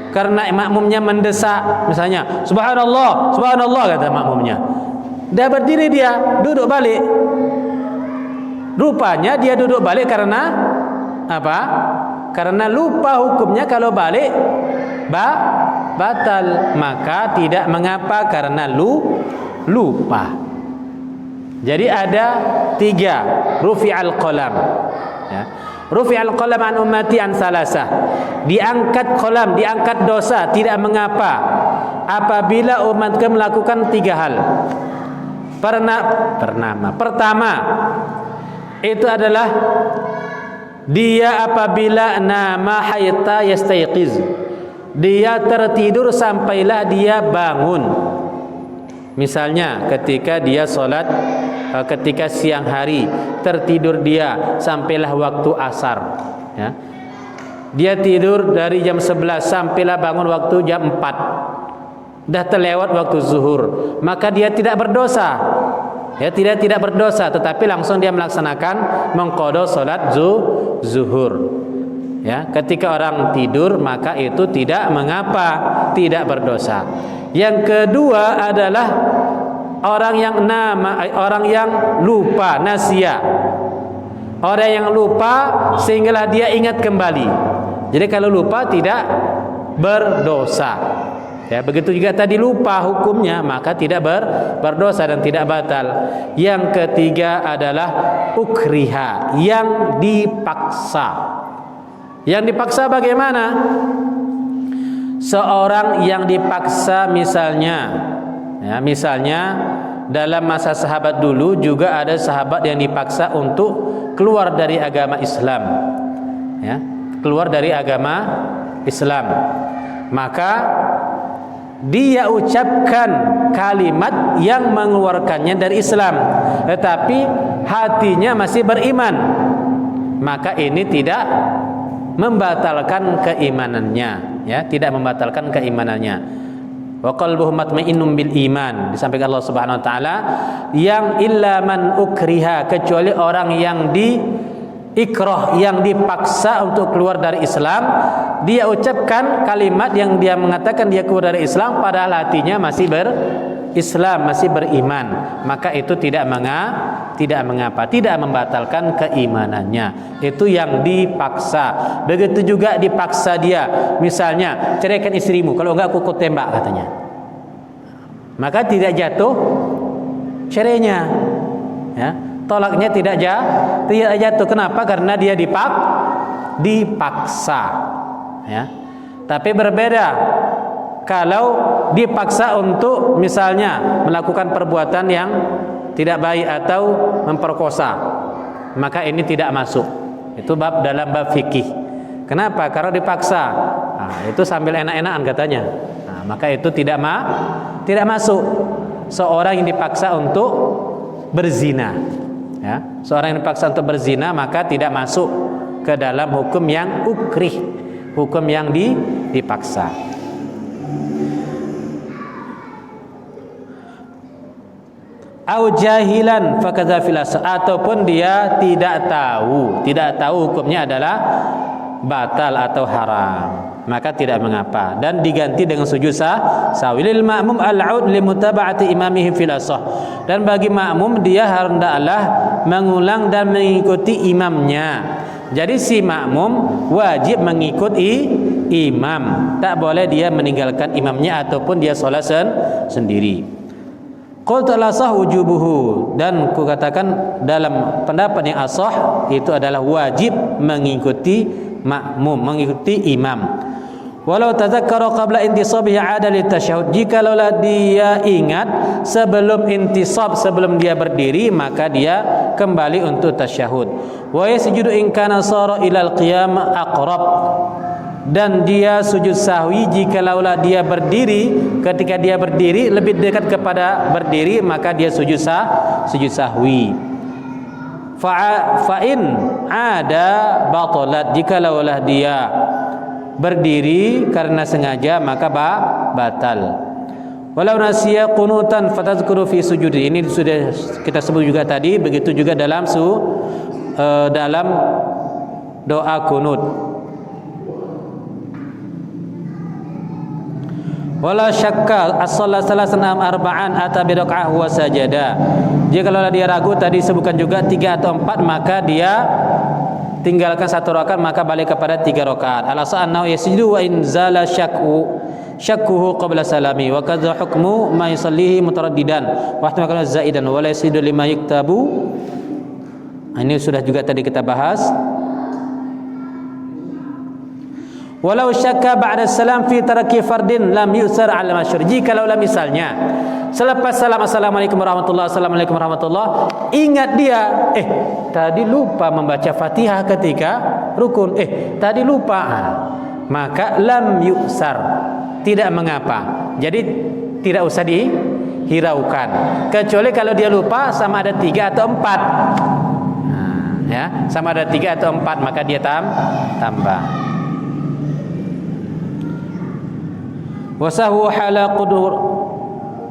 A: karena makmumnya mendesak, misalnya subhanallah, subhanallah kata makmumnya, dah berdiri dia duduk balik. Rupanya dia duduk balik karena apa? Karena lupa hukumnya, kalau balik batal, maka tidak mengapa karena lupa. Jadi ada 3 rufi'al qalam, ya. Rufi'al qalam an ummati an salasah. Diangkat qalam, diangkat dosa, tidak mengapa apabila umatku melakukan 3 hal. Pertama itu adalah dia apabila nama hatta yastayqiz, dia tertidur sampailah dia bangun. Misalnya ketika dia sholat, ketika siang hari tertidur dia sampailah waktu asar, ya. Dia tidur dari jam 11 sampailah bangun waktu jam 4. dah terlewat waktu zuhur, maka dia tidak berdosa. Ya, tidak berdosa, tetapi langsung dia melaksanakan mengqadha salat zuhur. Ya, ketika orang tidur maka itu tidak mengapa, tidak berdosa. Yang kedua adalah orang yang lupa, nasya. Orang yang lupa sehinggalah dia ingat kembali. Jadi kalau lupa tidak berdosa. Ya, begitu juga tadi lupa hukumnya maka tidak berdosa dan tidak batal. Yang ketiga adalah ukriha, yang dipaksa. Yang dipaksa bagaimana? Seorang yang dipaksa misalnya dalam masa sahabat dulu juga ada sahabat yang dipaksa untuk keluar dari agama Islam. Ya, keluar dari agama Islam. Maka dia ucapkan kalimat yang mengeluarkannya dari Islam, tetapi hatinya masih beriman. Maka ini tidak membatalkan keimanannya, ya, tidak membatalkan keimanannya. Wa qalbuhu mutmainnun bil iman, disampaikan Allah Subhanahu wa taala, yang illa man ukriha, kecuali orang yang ikrah, yang dipaksa untuk keluar dari Islam. Dia ucapkan kalimat yang dia mengatakan dia keluar dari Islam padahal hatinya masih berislam, masih beriman, maka itu tidak mengapa, tidak membatalkan keimanannya. Itu yang dipaksa. Begitu juga dipaksa dia, misalnya ceraikan istrimu, kalau enggak aku tembak katanya, maka tidak jatuh cerainya, ya, tolaknya tidak jatuh. Kenapa? Karena dia dipaksa, ya. Tapi berbeda kalau dipaksa untuk misalnya melakukan perbuatan yang tidak baik atau memperkosa, maka ini tidak masuk. Itu dalam bab fikih. Kenapa? Karena dipaksa. Itu sambil enak-enakan katanya. Maka itu tidak masuk. Seorang yang dipaksa untuk berzina, ya, seorang yang dipaksa untuk berzina maka tidak masuk ke dalam hukum yang ukrih, hukum yang dipaksa. Au jahilan fakadza fil asl, ataupun dia tidak tahu hukumnya adalah batal atau haram, maka tidak mengapa dan diganti dengan sujud sahwi. Lil ma'mum al-'ud li mutaba'ati imamihi fil asah, dan bagi makmum dia hendaklah mengulang dan mengikuti imamnya. Jadi si makmum wajib mengikuti imam, tak boleh dia meninggalkan imamnya ataupun dia salat sendiri. Qultu al-asah wujubuhu, dan ku katakan dalam pendapat yang asah itu adalah wajib mengikuti makmum, mengikuti imam. Walau tazakkara qabla intisabihi 'ada litasyahhud, jikalau dia ingat sebelum intisab, sebelum dia berdiri, maka dia kembali untuk tasyahud. Wa yasjudu in kana sara ilal qiyam aqrab, dan dia sujud sahwi jikalaulah dia berdiri, ketika dia berdiri lebih dekat kepada berdiri, maka dia sujud sahwi. Fa'in ada batalat, jikalaulah dia berdiri karena sengaja maka batal. Walau nasiya qunutan fatazkuru fi sujudi, ini sudah kita sebut juga tadi. Begitu juga dalam doa kunut. Wala syakka as-shalat salasan am arba'an ata bi rak'ah wa sajada. Jika kalau dia ragu tadi sebutkan juga 3 atau 4, maka dia tinggalkan 1 rakaat maka balik kepada 3 rakaat. Al-asah annahu yasjudu wa in zala syakkuhu qabla salami wa kadza hukmu ma yusallihi mutaraddidan wa ihtimalan zaidan wa la yasjudu lima yuktabu. Ini sudah juga tadi kita bahas. Walau syakka ba'da salam fi taraki fardin lam yusar 'ala masyhur. Jikalau misalnya selepas salam assalamualaikum warahmatullahi assalamualaikum warahmatullahi, ingat dia tadi lupa membaca Fatihah ketika rukun, tadi lupa, maka lam yusar, tidak mengapa. Jadi tidak usah dihiraukan, kecuali kalau dia lupa sama ada 3 atau 4. Ya, sama ada 3 atau 4 maka dia tambah. wa sahwu hala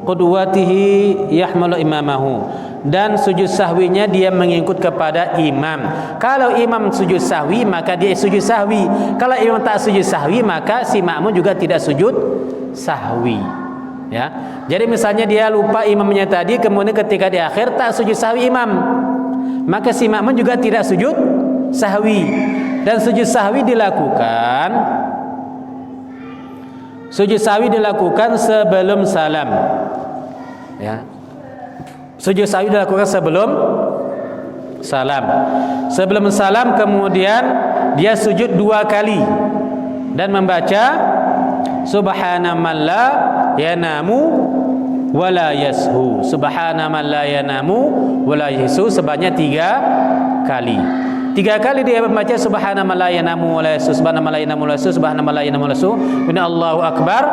A: qudwatihi yahmalu imamahu, dan sujud sahwinya dia mengikut kepada imam. Kalau imam sujud sahwi maka dia sujud sahwi. Kalau imam tak sujud sahwi maka si makmum juga tidak sujud sahwi. Ya. Jadi misalnya dia lupa imamnya tadi, kemudian ketika di akhir tak sujud sahwi imam, maka si makmum juga tidak sujud sahwi. Dan sujud sahwi dilakukan sebelum salam. Ya. Sujud sahwi dilakukan sebelum salam. Sebelum salam kemudian dia sujud 2 kali dan membaca subhana man la yanamu wala yashu. Subhana man la yanamu wala yashu sebanyak 3 kali. 3 kali dia membaca subhana man la yanamu wala yashu, subhana man la yanamu wala yashu, subhana man la yanamu wala yashu. Kemudian Allahu akbar,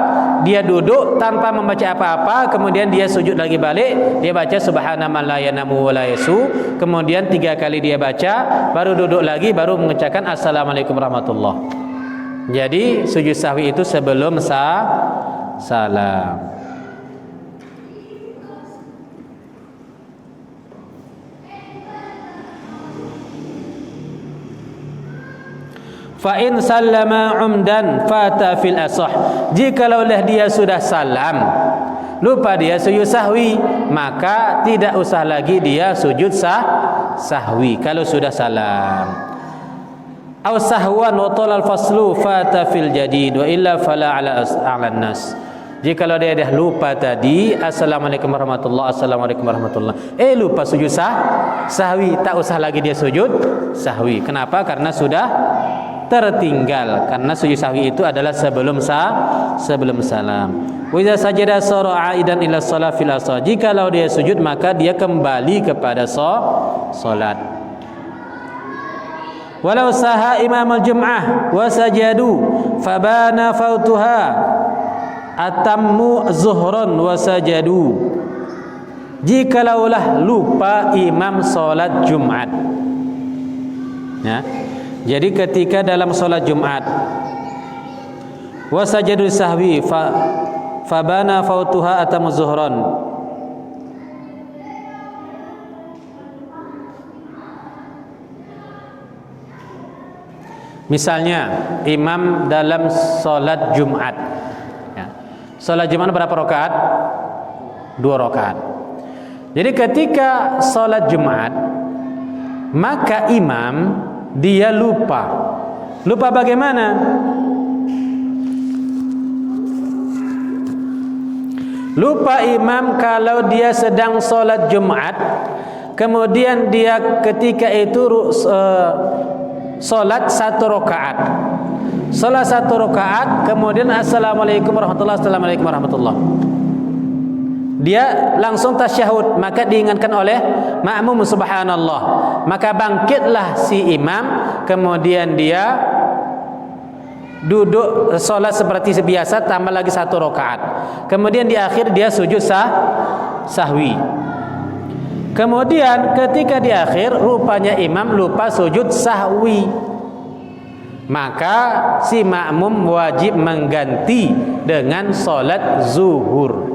A: dia duduk tanpa membaca apa-apa, kemudian dia sujud lagi balik, dia baca subhana man la yanamu wala yashu, kemudian 3 kali dia baca, baru duduk lagi, baru mengucapkan assalamualaikum warahmatullahi. Jadi sujud sahwi itu sebelum salam. Fa in sallama umdan fata fil asah. Jikalau dia sudah salam, lupa dia sujud sahwi, maka tidak usah lagi dia sujud sahwi kalau sudah salam. Aw sahwan wa talal faslu fata fil jadid wa illa fala ala nas. Jikalau dia dah lupa tadi assalamualaikum warahmatullahi, assalamualaikum warahmatullahi, lupa sujud sahwi, tak usah lagi dia sujud sahwi. Kenapa? Karena sudah tertinggal. Karena sujud sahwi itu adalah sebelum salam. Wa idza sajada sara aidan ila shalah fil asah. Jikalau dia sujud maka dia kembali kepada salat. Walau saha imam al-jum'ah wa sajadu fabana fautuha atammu zuhran wa sajadu. Jikalaulah lupa imam salat Jumat, ya. Jadi ketika dalam salat Jumat wa sajadu sahwi fabana fautuha atammu zuhran, misalnya imam dalam sholat Jumat, ya. Sholat Jumat berapa rakaat? 2 rakaat. Jadi ketika sholat Jumat maka imam dia lupa. Lupa bagaimana? Lupa imam kalau dia sedang sholat Jumat, kemudian dia ketika itu solat 1 rakaat. Solat 1 rakaat, kemudian assalamualaikum warahmatullahi, assalamualaikum warahmatullahi. Dia langsung tasyahud, maka diingatkan oleh makmum subhanallah. Maka bangkitlah si imam, kemudian dia duduk solat seperti biasa tambah lagi 1 rakaat. Kemudian di akhir dia sujud sahwi. Kemudian ketika di akhir rupanya imam lupa sujud sahwi, maka si makmum wajib mengganti dengan solat zuhur.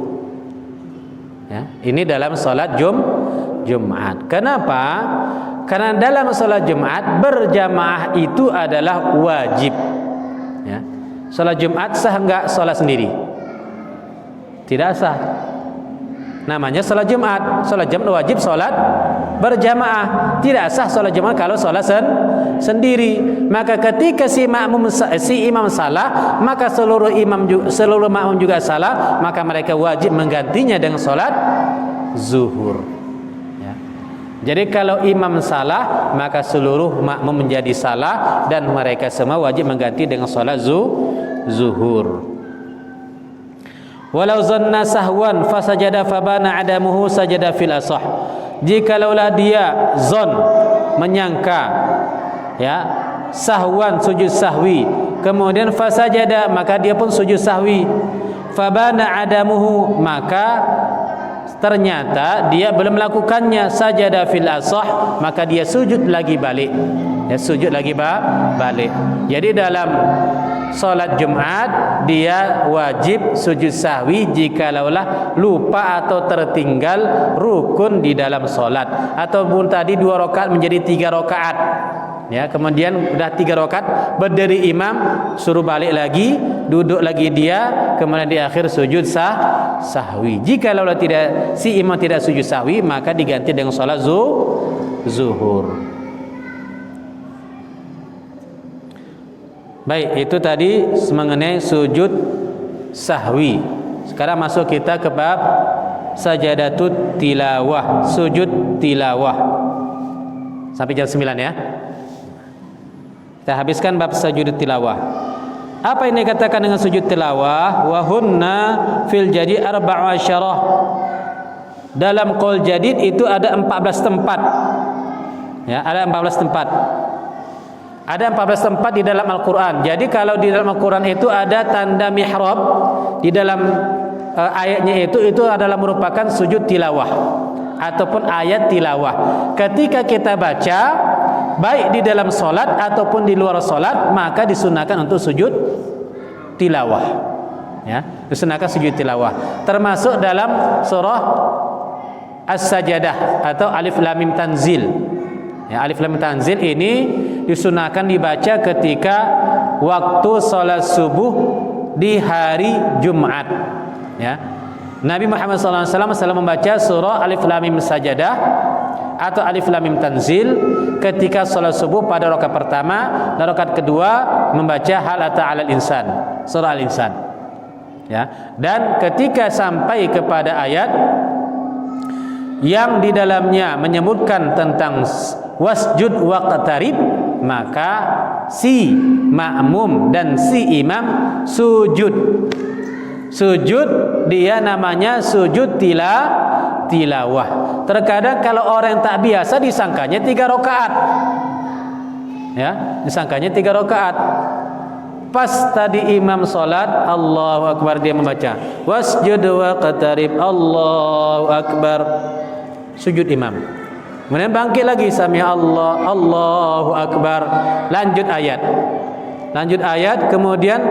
A: Ya, ini dalam solat Jumat. Kenapa? Karena dalam solat Jumat berjamaah itu adalah wajib. Ya. Solat Jumat sah enggak solat sendiri? Tidak sah. Namanya salat Jumat. Salat Jumat wajib salat berjamaah. Tidak sah salat Jumat kalau salat sendiri. Maka ketika si imam salah, maka seluruh makmum juga salah, maka mereka wajib menggantinya dengan salat zuhur. Ya. Jadi kalau imam salah, maka seluruh makmum menjadi salah dan mereka semua wajib mengganti dengan salat zuhur. Walau zanna sahwan fasajada fabana adamuhu sajada fil asah. Jikalaulah dia zon, menyangka, ya, sahwan sujud sahwi, kemudian fasajada maka dia pun sujud sahwi, fabana adamuhu maka ternyata dia belum melakukannya, sajada fil asah maka dia sujud lagi balik, ya, sujud lagi balik. Jadi dalam salat Jumat, dia wajib sujud sahwi jikalaulah lupa atau tertinggal rukun di dalam salat, ataupun tadi 2 rakaat menjadi 3 rakaat. Ya, kemudian udah 3 rakaat berdiri imam, suruh balik lagi, duduk lagi dia, kemudian di akhir sujud sahwi. Jikalau tidak, si imam tidak sujud sahwi, maka diganti dengan salat zuhur. Baik, itu tadi mengenai sujud sahwi. Sekarang masuk kita ke bab sajadatut tilawah, sujud tilawah. Sampai jam 9 ya. Kita habiskan bab sujud tilawah. Apa yang dikatakan dengan sujud tilawah? Wa hunna fil jadi 14. Dalam qaul jadid itu ada 14 tempat. Ya, ada 14 tempat. Ada 14 tempat di dalam Al-Qur'an. Jadi kalau di dalam Al-Qur'an itu ada tanda mihrab di dalam ayatnya itu adalah merupakan sujud tilawah ataupun ayat tilawah. Ketika kita baca baik di dalam solat ataupun di luar solat, maka disunahkan untuk sujud tilawah. Ya, disunahkan sujud tilawah. Termasuk dalam surah As-Sajadah atau Alif Lam Mim Tanzil. Ya, Alif Lam Mim Tanzil ini disunahkan dibaca ketika waktu salat subuh di hari Jumat. Ya, Nabi Muhammad SAW selalu membaca surah Alif Lam Mim Sajadah atau Alif Lam Mim Tanzil ketika salat subuh pada rakaat pertama, dan rakaat kedua membaca Hal Ata 'alal Insan, surah Al-Insan. Ya, dan ketika sampai kepada ayat yang di dalamnya menyebutkan tentang wasjud waqtarib, maka si makmum dan si imam sujud. Sujud dia namanya sujud tilawah. Terkadang kalau orang yang tak biasa disangkanya 3 rakaat. Ya, disangkanya 3 rakaat. Pas tadi imam salat, Allahu Akbar, dia membaca wasjud waqtarib, Allahu Akbar, sujud imam. Kemudian bangkit lagi, sami Allah, Allahu Akbar, lanjut ayat, kemudian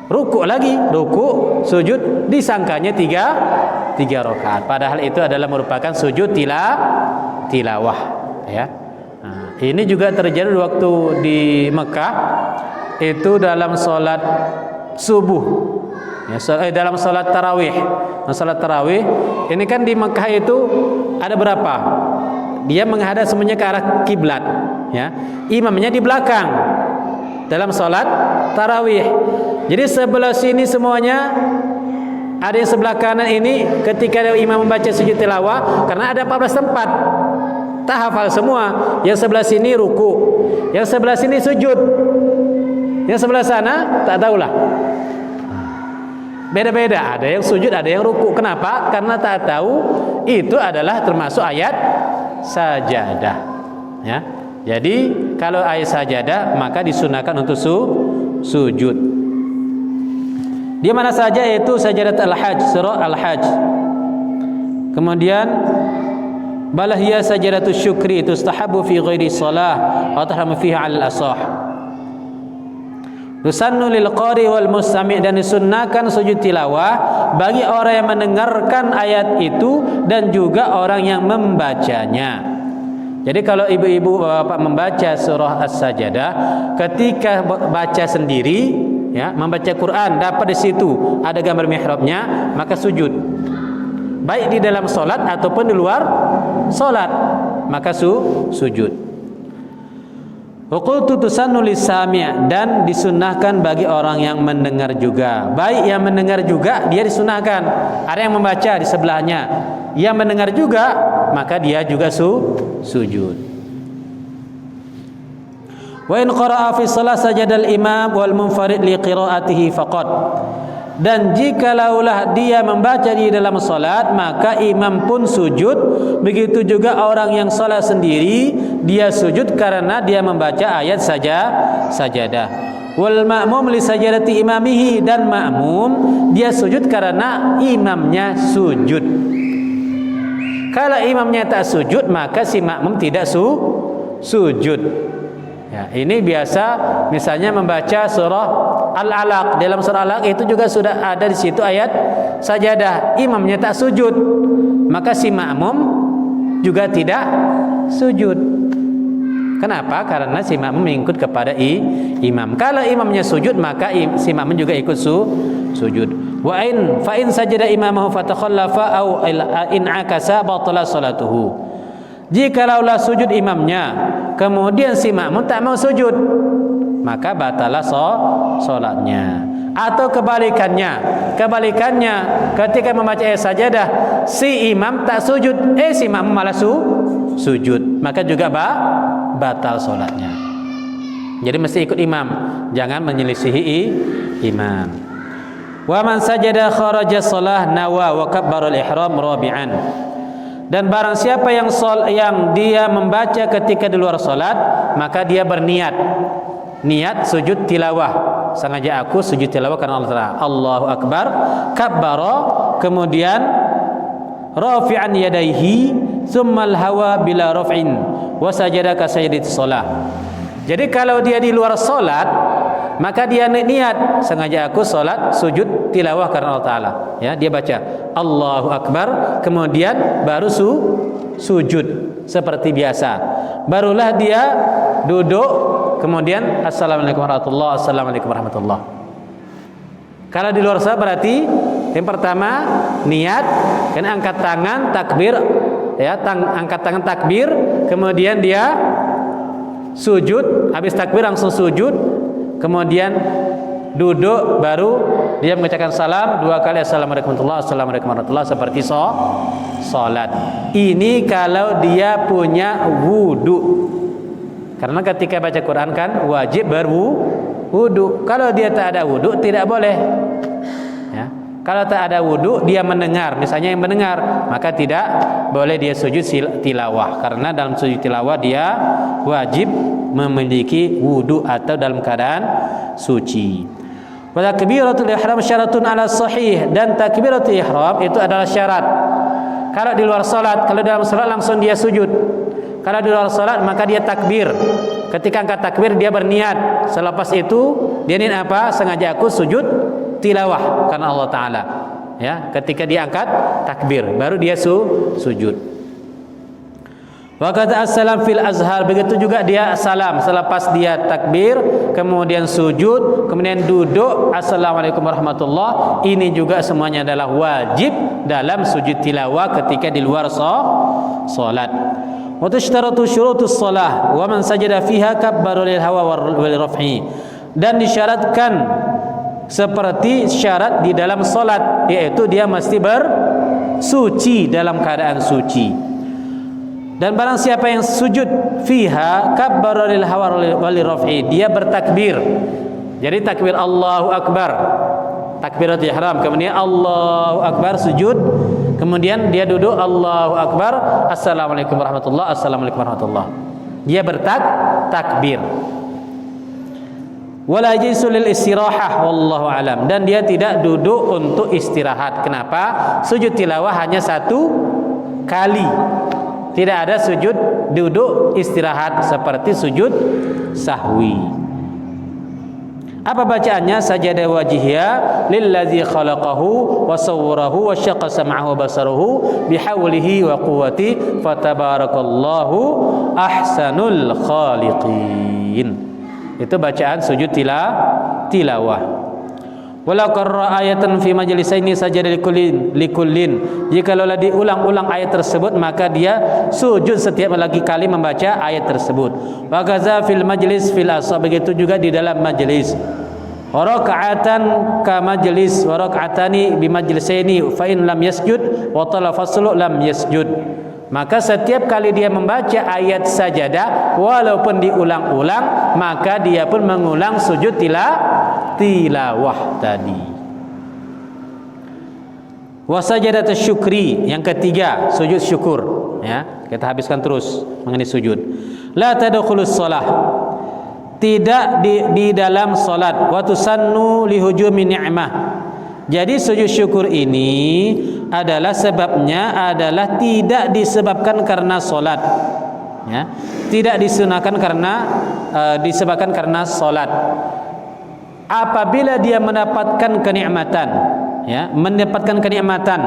A: ruku lagi, ruku, sujud, disangkanya 3 rakaat. Padahal itu adalah merupakan sujud tilawah. Ya. Nah, ini juga terjadi waktu di Mekah, itu dalam sholat subuh. Ya, dalam sholat tarawih. Nah, sholat tarawih ini kan di Mekah itu ada berapa? Dia menghadap semuanya ke arah kiblat. Ya, imamnya di belakang dalam sholat tarawih. Jadi sebelah sini semuanya, ada yang sebelah kanan ini ketika imam membaca sujud tilawah, karena ada 14 tempat, tak hafal semua. Yang sebelah sini ruku, yang sebelah sini sujud, yang sebelah sana tak tahulah. Beda-beda, ada yang sujud, ada yang ruku. Kenapa? Karena tak tahu itu adalah termasuk ayat sajadah. Ya. Jadi kalau ayat sajadah maka disunahkan untuk sujud. Di mana saja, yaitu sajadat al-hajj, surah al-hajj. Kemudian balahiyah sajadatus syukri, itu istahabu fi ghairi shalah wa tahramu fiha 'alal asah. Tusannu lil qari wal mustami', dan disunnahkan sujud tilawah bagi orang yang mendengarkan ayat itu dan juga orang yang membacanya. Jadi kalau ibu-ibu bapak membaca surah As-Sajadah, ketika baca sendiri, ya, membaca Quran, dapat di situ ada gambar mihrabnya, maka sujud. Baik di dalam solat ataupun di luar solat, maka sujud. Qultu tusannu lis-sami', dan disunnahkan bagi orang yang mendengar juga. Baik yang mendengar juga dia disunnahkan. Ada yang membaca di sebelahnya, yang mendengar juga, maka dia juga sujud. Wa in qara'a fi shalah sajadal imam wal munfarid li qira'atihi faqat. Dan jikalaulah dia membaca di dalam salat, maka imam pun sujud. Begitu juga orang yang salat sendiri, dia sujud karena dia membaca ayat sajadah. Wal ma'mum li sajadati imamihi, dan makmum dia sujud karena imamnya sujud. Kalau imamnya tak sujud, maka si makmum tidak sujud. Ya, ini biasa misalnya membaca surah Al-Alaq. Dalam surah Al-Alaq itu juga sudah ada di situ ayat sajadah. Imamnya tak sujud, maka si makmum juga tidak sujud. Kenapa? Karena si makmum mengikut kepada imam. Kalau imamnya sujud, maka si makmum juga ikut sujud. Wa in fa in sajada imamahu fatakhallafa au in akasa batala salatuhu. Jikalaulah sujud imamnya, kemudian si makmum tak mau sujud, maka batalah salatnya. Atau kebalikannya, ketika membaca ayat sajadah, si imam tak sujud, si makmum malah sujud, maka juga batal salatnya. Jadi mesti ikut imam, jangan menyelisihi imam. Wa man sajada kharaja shalah nawa wa kabbara al-ihram rabi'an. Dan barang siapa yang dia membaca ketika di luar salat, maka dia berniat sujud tilawah. Sengaja aku sujud tilawah karena Allah Ta'ala. Allahu Akbar, kabbara, kemudian rafi'an yadaihi, tsummal hawa bila raf'in wa sajada ka sajdati shalah. Jadi kalau dia di luar salat, maka dia niat sengaja aku salat sujud tilawah karena Allah Ta'ala. Ya, dia baca Allahu Akbar, kemudian baru sujud seperti biasa. Barulah dia duduk, kemudian Assalamualaikum warahmatullahi, Assalamualaikum warahmatullahi. Kalau di luar salat berarti yang pertama niat, kan angkat tangan takbir, ya, angkat tangan takbir, kemudian dia sujud, habis takbir langsung sujud, kemudian duduk, baru dia mengucapkan salam 2 kali Assalamualaikum warahmatullahi, Assalamualaikum warahmatullahi, seperti salat. Ini kalau dia punya wudu. Karena ketika baca Quran kan wajib berwudu. Kalau dia tak ada wudu tidak boleh. Ya. Kalau tak ada wudu dia mendengar, misalnya yang mendengar, maka tidak boleh dia sujud tilawah. Karena dalam sujud tilawah dia wajib memiliki wudu atau dalam keadaan suci. Wa takbiratul ihram syaratun ala sahih, dan takbiratul ihram itu adalah syarat. Kalau di luar salat, kalau dalam salat langsung dia sujud. Kalau di luar salat maka dia takbir. Ketika angkat takbir dia berniat. Selepas itu dia niat apa? Sengaja aku sujud tilawah karena Allah Ta'ala. Ya, ketika dia angkat takbir baru dia sujud. Wa kata assalam fil azhar, begitu juga dia salam selepas dia takbir, kemudian sujud, kemudian duduk, Assalamualaikum warahmatullahi. Ini juga semuanya adalah wajib dalam sujud tilawah ketika di luar salat. Wa tushtaratu syurutus shalah wa man sajada fiha kabbara lil hawa wal raf'i. Dan disyaratkan seperti syarat di dalam salat, yaitu dia mesti bersuci dalam keadaan suci. Dan barang siapa yang sujud fiha kabbara lil hawa wal raf'i, dia bertakbir. Jadi takbir Allahu Akbar, takbiratul ihram, kemudian Allahu Akbar sujud, kemudian dia duduk Allahu Akbar, Assalamualaikum warahmatullahi, Assalamualaikum warahmatullahi. Dia bertakbir. Wala yajlisu lil istirahah wallahu alam, dan dia tidak duduk untuk istirahat. Kenapa? Sujud tilawah hanya 1 kali. Tidak ada sujud duduk istirahat seperti sujud sahwi. Apa bacaannya? Sajada wajhiya lillazi khalaqahu wa sawwarahu wa syaqqa sam'ahu wa basarahu bihaulihi wa quwwati fatabarakallahu ahsanul khaliqin. Itu bacaan sujud tilawah. Walau qarra ayatan fi majlisaini sajada likullin. Jikalau diulang-ulang ayat tersebut, maka dia sujud setiap lagi kali membaca ayat tersebut. Wa gaza fil majlis fil asab, begitu juga di dalam majlis. Wa raka'atan ka majlis wa raka'atani bi majlisaini fa in lam yasjud wa tala faslu lam yasjud. Maka setiap kali dia membaca ayat sajadah walaupun diulang-ulang, maka dia pun mengulang sujud tilawah tadi. Wa sajadatus syukri, yang ketiga sujud syukur, ya. Kita habiskan terus mengenai sujud. La tadkhulus shalah, tidak di dalam salat. Wa tusannu li hujumi ni'mah. Jadi sujud syukur ini adalah sebabnya adalah tidak disebabkan karena salat. ya. Tidak disunahkan karena disebabkan karena salat. Apabila dia mendapatkan kenikmatan, ya, mendapatkan kenikmatan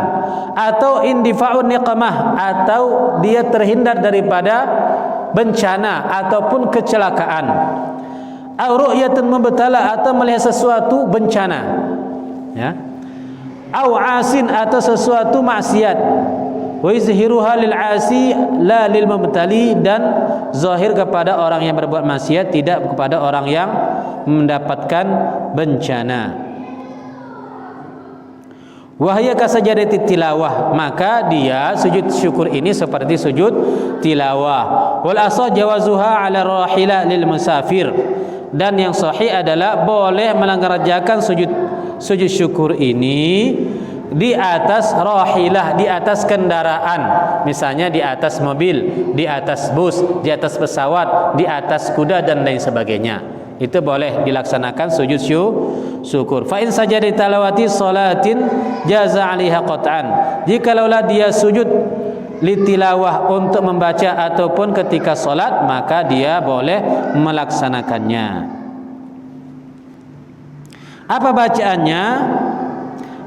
A: atau indifa'un niqamah, atau dia terhindar daripada bencana ataupun kecelakaan, au ru'yatun mubtalah, atau melihat sesuatu bencana, ya, au asin, atau sesuatu maksiat, wa yuzhiruha lil asi la lil mubtali, dan zahir kepada orang yang berbuat maksiat, tidak kepada orang yang mendapatkan bencana. Wahya kasajadati tilawah, maka dia sujud syukur ini seperti sujud tilawah. Wal asah jawazuha ala rahila lil musafir, dan yang sahih adalah boleh melanggarkan sujud syukur ini di atas rahilah, di atas kendaraan, misalnya di atas mobil, di atas bus, di atas pesawat, di atas kuda dan lain sebagainya. Itu boleh dilaksanakan sujud syukur. Fa in sajada tilawati salatin jaza 'alaiha qat'an. Jikalaulah dia sujud litilawah untuk membaca ataupun ketika salat, maka dia boleh melaksanakannya. Apa bacaannya?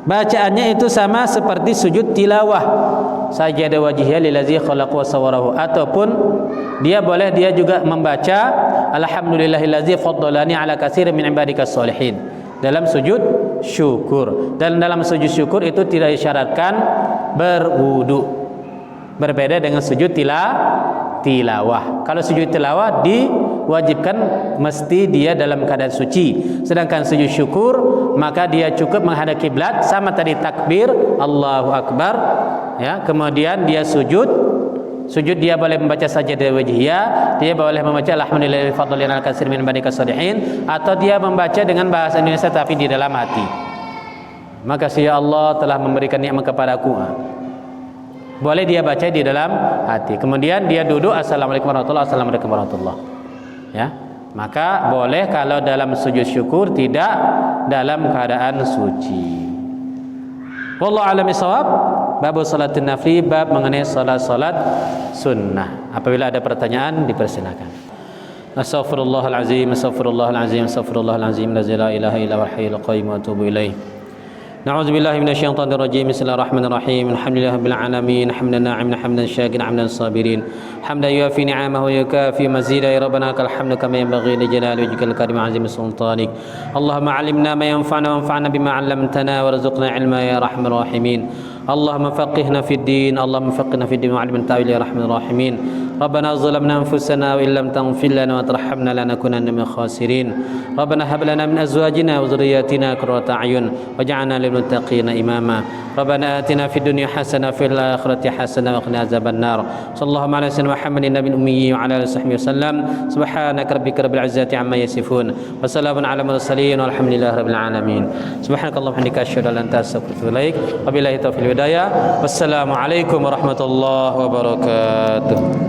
A: Bacaannya itu sama seperti sujud tilawah. Sajada wajhiya lillazi khalaq wa sawwarahu, ataupun dia juga membaca alhamdulillahillazi faddalani ala katsirin min ibadikas sholihin dalam sujud syukur. Dan dalam sujud syukur itu tidak disyaratkan berwudu, berbeda dengan sujud tilawah. Kalau sujud tilawah diwajibkan mesti dia dalam keadaan suci, sedangkan sujud syukur maka dia cukup menghadap kiblat, sama tadi takbir Allahu Akbar, ya, kemudian dia sujud dia boleh membaca sajadah wajhiyah, dia boleh membaca alhamdulillahi fadlina al katsir min ibadikas sholihin, atau dia membaca dengan bahasa Indonesia tapi di dalam hati. Makasih ya Allah telah memberikan nikmat kepadaku. Boleh dia baca di dalam hati. Kemudian dia duduk assalamualaikum warahmatullahi wabarakatuh, assalamualaikum warahmatullahi wabarakatuh. Ya. Maka boleh kalau dalam sujud syukur, tidak dalam keadaan suci. Wallahu a'lam bishawab. Bab salatin nafli, bab mengenai salat sunnah. Apabila ada pertanyaan dipersilakan. Astaghfirullahalazim, astaghfirullahalazim, astaghfirullahalazim, la ilaha illa huwal hayyul qayyum wa atubu ilaih. نعوذ بالله من الشيطان الرجيم. بسم الله الرحمن الرحيم. الحمد لله رب العالمين، حمدا ناعما حمدا شاكرا حمدا صابرين، حمدا يوافي نعمه ويكافي مزيدا. يا ربنا لك الحمد كما ينبغي لجلال وجهك الكريم وعظيم سلطانك. اللهم علمنا ما ينفعنا وانفعنا بما علمتنا وارزقنا علما يا ارحم الراحمين. اللهم فقهنا في الدين، اللهم فقهنا في الدين وعلمنا التاويل يا ارحم الراحمين. ربنا ظلمنا انفسنا وان لم تغفر لنا وترحمنا لنكونن من الخاسرين. ربنا هب لنا من ازواجنا وذرياتنا قرة اعين واجعلنا للمتقين اماما. ربنا آتنا في الدنيا حسنة وفي الآخرة حسنة وقنا عذاب النار. صلى الله على سيدنا محمد النبي الأمي وعلى آله وصحبه وسلم. سبحانك ربك رب العزة عما يصفون وسلام على المرسلين والحمد لله رب العالمين. سبحانك اللهم وبحمدك أشهد أن لا إله إلا أنت أستغفرك وأتوب إليك. وبالله التوفيق والهداية. والسلام عليكم ورحمة الله وبركاته.